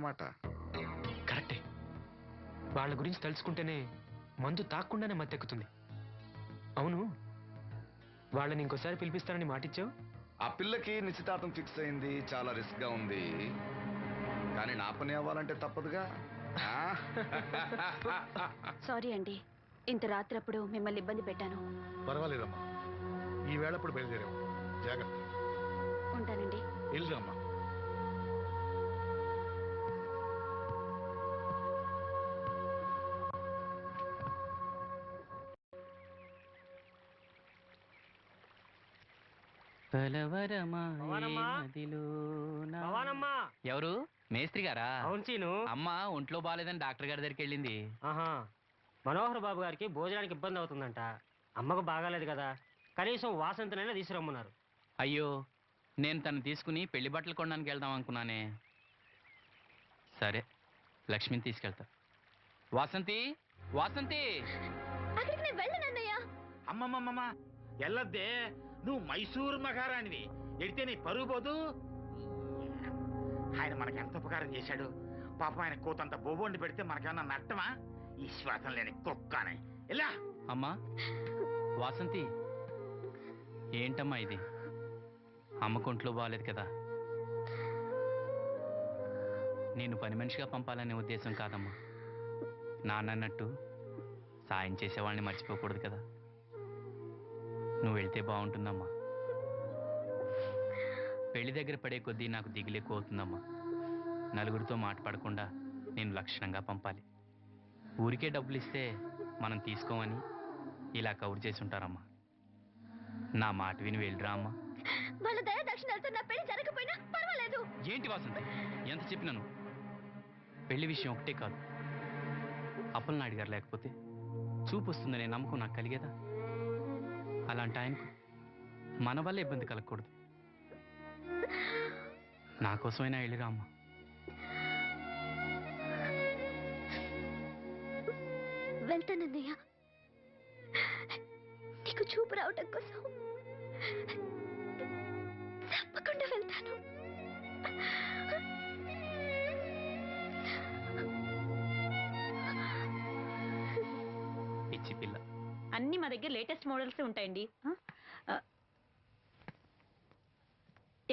అన్నమాట. కరెక్టే. వాళ్ళ గురించి తలుచుకుంటేనే మందు తాక్కుండానే మత్తెక్కుతుంది. అవును, వాళ్ళని ఇంకోసారి పిలిపిస్తానని మాటిచ్చావు. ఆ పిల్లకి నిశ్చితార్థం ఫిక్స్ అయింది, చాలా రిస్క్ గా ఉంది. కానీ నా పని అవ్వాలంటే తప్పదుగా. సారీ అండి, ఇంత రాత్రప్పుడు మిమ్మల్ని ఇబ్బంది పెట్టాను. పర్వాలేదమ్మా, ఈ వేళప్పుడు బయలుదేరాము. జాగ్రత్త. ఉంటానండి. వెళ్ళమ్మా. ఎవరు? మేస్త్రి గారా? అవును చీను. అమ్మ ఒంట్లో బాగాలేదని డాక్టర్ గారి దగ్గరికి వెళ్ళింది. ఆహా, మనోహర్ బాబు గారికి భోజనానికి ఇబ్బంది అవుతుందంట. అమ్మకు బాగాలేదు కదా, కనీసం వాసంతనైనా తీసుకురమ్మన్నారు. అయ్యో, నేను తను తీసుకుని పెళ్లి బట్టలు కొనడానికి వెళ్దాం అనుకున్నానే. సరే, లక్ష్మిని తీసుకెళ్తా. వాసంతి, వాసంతి! అమ్మమ్మమ్మ ఎల్లద్దే, నువ్వు మైసూరు మహారాణివి. ఎడితే నీ పరుగు పోదు. ఆయన మనకి ఎంత ఉపకారం చేశాడు. పాపం ఆయన కూతంత బోబోండి పెడితే మనకేమన్నా నట్టమా? ఈ శ్వాసం లేని కుక్కనే. ఇలా అమ్మా వాసంతి, ఏంటమ్మా ఇది? అమ్మకుంట్లో బాగాలేదు కదా. నేను పని మనిషిగా పంపాలనే ఉద్దేశం కాదమ్మా. నాన్నన్నట్టు సాయం చేసేవాళ్ళని మర్చిపోకూడదు కదా. నువ్వు వెళ్తే బాగుంటుందమ్మా. పెళ్లి దగ్గర పడే కొద్దీ నాకు దిగులు ఎక్కువ అవుతుందమ్మా. నలుగురితో మాట పడకుండా నేను లక్షణంగా పంపాలి. ఊరికే డబ్బులు ఇస్తే మనం తీసుకోమని ఇలా కవర్ చేసి ఉంటారమ్మా. నా మాట విని వెళ్ళిరా అమ్మా. వాళ్ళ దయ దక్షిణాలతో నా పెళ్లి జరగకపోయినా పర్వాలేదు. ఏంటి వాసంతి, ఎంత చెప్పినాను? పెళ్లి విషయం ఒకటే కాదు, అప్పలనాయుడు గారు లేకపోతే చూపు వస్తుందనే నమ్మకం నాకు కలిగేదా? అలాంటి ఆయనకు మన వల్ల ఇబ్బంది కలగకూడదు. నా కోసమైనా వెళ్ళిరా అమ్మా. వెళ్తానన్నయ్య, నీకు చూపు రావటం కోసం తప్పకుండా వెళ్తాను. పిచ్చి పిల్ల. అన్ని మా దగ్గర లేటెస్ట్ మోడల్స్ ఉంటాయండి.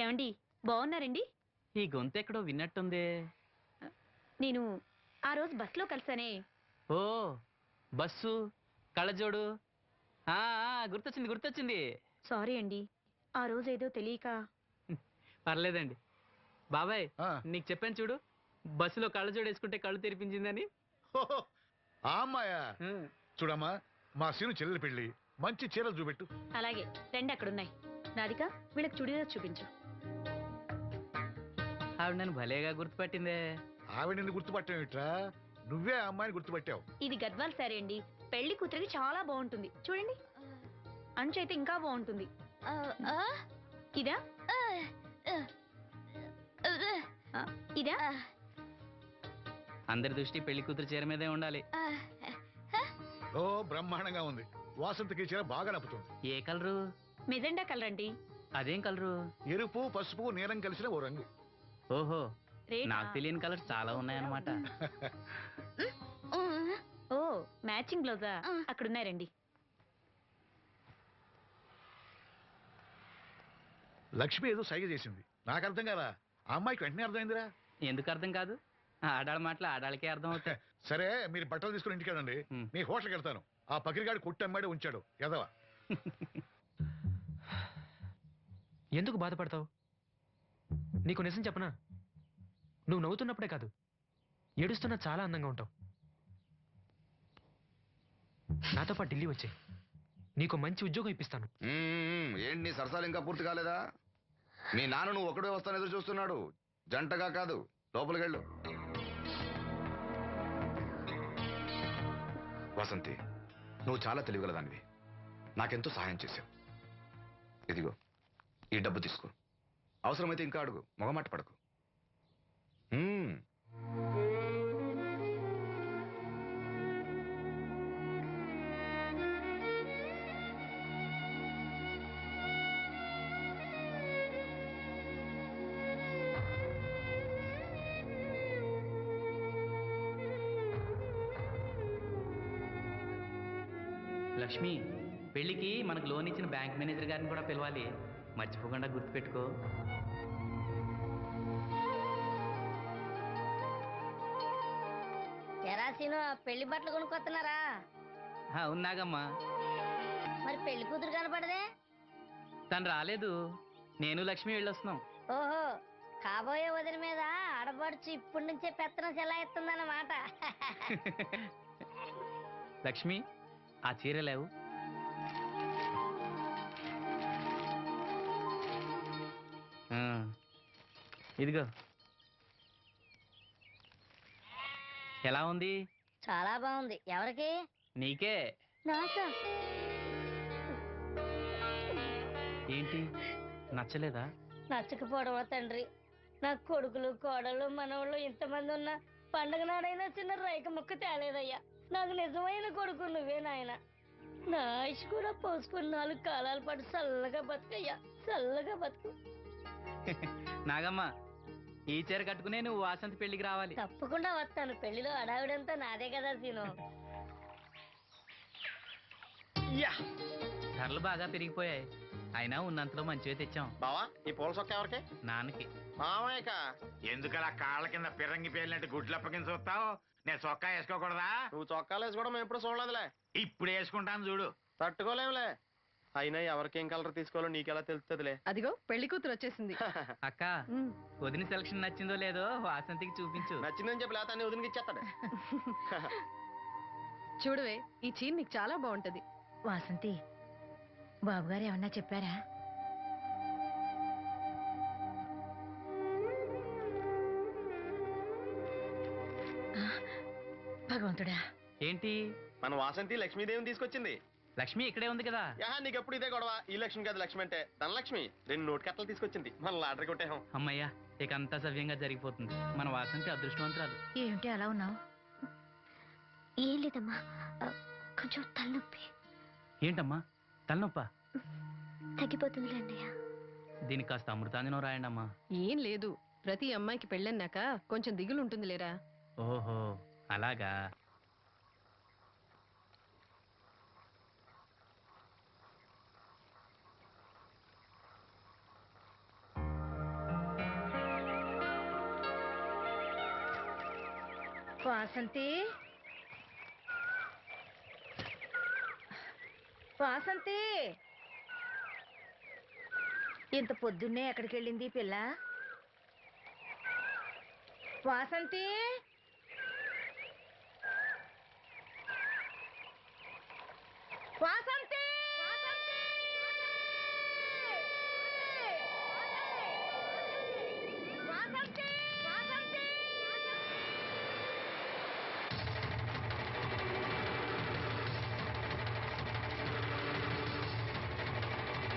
ఏమండి, బాగున్నారండి? ఈ గొంతు ఎక్కడో విన్నట్టుందే. నేను ఆ రోజు బస్సులో కలిసానే. ఓ, బస్సు, కళ్ళజోడు. గుర్తొచ్చింది గుర్తొచ్చింది. సారీ అండి, ఆ రోజు ఏదో తెలియక. పర్లేదండి బాబాయ్, నీకు చెప్పాను చూడు, బస్సులో కళ్ళజోడు వేసుకుంటే కళ్ళు తెరిపించిందని. ఆ అమ్మాయా? చూడమ్మా, మా సీను చెల్లెలి పెళ్లి, మంచి చీరలు చూపెట్టు. అలాగే, రెండు అక్కడున్నాయి. రాధిక, వీళ్ళకి చుడీదార్ చూపించు. ఆవిడ నన్ను భలేగా గుర్తుపట్టిందే. ఆవిడ నిన్ను గుర్తుపట్టావిట్రా? నువ్వే ఆ అమ్మాయిని గుర్తుపట్టావు. ఇది గద్వాల్ సారీ అండి, పెళ్లి కూతురికి చాలా బాగుంటుంది. చూడండి, అంచు అయితే ఇంకా బాగుంటుంది. ఇదా ఇదా? అందరి దృష్టి పెళ్లి కూతురు చీర మీదే ఉండాలి. ఓ, బ్రహ్మాండంగా ఉంది. వాసంతకి చీర బాగా నప్పుతుంది. ఏ కలరు? మెజెండా కలర్ అండి. అదేం కలరు? ఎరుపు, పసుపు, నీలం కలిసిన ఓ రంగు. ఓహో, నాకు తెలియని కలర్స్ చాలా ఉన్నాయన్నమాట. ఓ, మ్యాచింగ్ బ్లౌజా? అక్కడున్నాయి, రండి. లక్ష్మి ఏదో సైగ చేసింది, నాకు అర్థం కదా. ఆ అమ్మాయికి వెంటనే అర్థమైందిరా. ఎందుకు అర్థం కాదు? ఆడాళ్ళ మాటలు ఆడాళ్ళకే అర్థం అవుతాయి. సరే, మీరు బట్టలు తీసుకుని ఇంటికి వెళ్ళండి. నీ హోటల్కి వెళ్తాను. ఆ పకిరిగాడు కొట్టి అమ్మాడే ఉంచాడు ఎదవా. ఎందుకు బాధపడతావు? నీకు నిజం చెప్పనా, నువ్వు నవ్వుతున్నప్పుడే కాదు, ఏడుస్తున్నా చాలా అందంగా ఉంటావు. నాతో పాటు ఢిల్లీ వచ్చే, నీకు మంచి ఉద్యోగం ఇప్పిస్తాను. ఏంటి నీ సరసాలు ఇంకా పూర్తి కాలేదా? మీ నాన్న నువ్వు ఒకడే వస్తాను ఎదురు చూస్తున్నాడు, జంటగా కాదు. లోపలికి వెళ్ళు. వసంతి, నువ్వు చాలా తెలివిగలదానివి. నాకెంతో సహాయం చేశావు. ఇదిగో ఈ డబ్బు తీసుకో. అవసరమైతే ఇంకా అడుగు, మొగమాట పడకు. లక్ష్మి, పెళ్ళికి మనకు లోన్ ఇచ్చిన బ్యాంక్ మేనేజర్ గారిని కూడా పిలవాలి, మర్చిపోకుండా గుర్తుపెట్టుకో. ఎరాసీను పెళ్లి బట్టలు కొనుక్కొస్తున్నారా? ఉన్నాగమ్మా. మరి పెళ్లి కూతురు కనపడదే? తను రాలేదు, నేను లక్ష్మి వెళ్ళొస్తున్నాం. ఓహో, కాబోయే వదిన మీద ఆడబడుచు ఇప్పటి నుంచే పెత్తనం చెలాయిస్తుందన్నమాట. లక్ష్మి, ఆ చీర లేవు. ఇదిగో. ఎలా ఉంది? చాలా బాగుంది. ఎవరికి? నీకే. నాకా? ఏంటి, నచ్చలేదా? నచ్చకపోవడమా తండ్రి? నా కొడుకులు కోడలు మనవాళ్ళు ఇంతమంది ఉన్నా పండగ నాడైనా చిన్న రైక ముక్క తేలేదయ్యా. నాకు నిజమైన కొడుకు నువ్వే నాయన. నా ఆయుష్ కూడా పోసుకుని 4 కాలాల పాటు చల్లగా బతుకయ్యా, చల్లగా బతుకు. నాగమ్మ, ఈ చీర కట్టుకునే నువ్వు వాసంతి పెళ్లికి రావాలి. తప్పకుండా వస్తాను. పెళ్లిలో అడావిడంతా నాదే కదా సీను. ధరలు బాగా పెరిగిపోయాయి, అయినా ఉన్నంతలో మంచివే తెచ్చాం. బావా, ఈ పూల సొక్క ఎవరికి? నాన్నకి. మామయ్యక. ఎందుకలా కాళ్ళ కింద పిరంగి పేలినట్టు గుడ్లు అప్పకించి చూస్తావు? నేను చొక్కా వేసుకోకూడదా? నువ్వు చొక్కాలు వేసుకోవడం మేము ఎప్పుడు చూడలేదులే. ఇప్పుడు వేసుకుంటాను చూడు. తట్టుకోలేములే. అయినా ఎవరికేం కలర్ తీసుకోవాలో నీకెలా తెలుస్తుందిలే. అదిగో పెళ్లి కూతురు వచ్చేసింది. అక్క, వదిన సెలక్షన్ నచ్చిందో లేదో వాసంతికి చూపించు. నచ్చిందని చెప్పి లేత అన్ని వదిలికి ఇచ్చేస్తాడు. చూడవే, ఈ చీర నీకు చాలా బాగుంటది. వాసంతి, బాబుగారు ఏమన్నా చెప్పారా? భగవంతుడా, ఏంటి? మన వాసంతి లక్ష్మీదేవిని తీసుకొచ్చింది. లక్ష్మి ఇక్కడే ఉంది కదా. యహా, నీకెప్పుడు ఇదే గొడవ. ఈ లక్ష్మి కాదు లక్ష్మి అంటే ధనలక్ష్మి. 2 నోటు కట్టలు తీసుకొచ్చింది. మన లాటరీ కొట్టేహం. అమ్మయ్యా, ఇక అంతా సవ్యంగా జరిగిపోతుంది. మన వాసంతి అదృష్టవంతురాలు. ఏమిటి అలా ఉన్నావు? ఏం లేదమ్మా, కొంచెం తలనొప్పి. ఏంటమ్మా, తలనొప్పా? తగ్గిపోతుంది అన్నయ్య. దీనికి కాస్త అమృతాంజనం రాయండి అమ్మా. ఏం లేదు, ప్రతి అమ్మాయికి పెళ్ళన్నాక కొంచెం దిగులు ఉంటుంది లేరా. ఓహో, అలాగా. వాసంతి, వాసంతి, ఇంత పొద్దున్నే ఎక్కడికి వెళ్ళింది పిల్ల? వాసంతి, వాసంతి.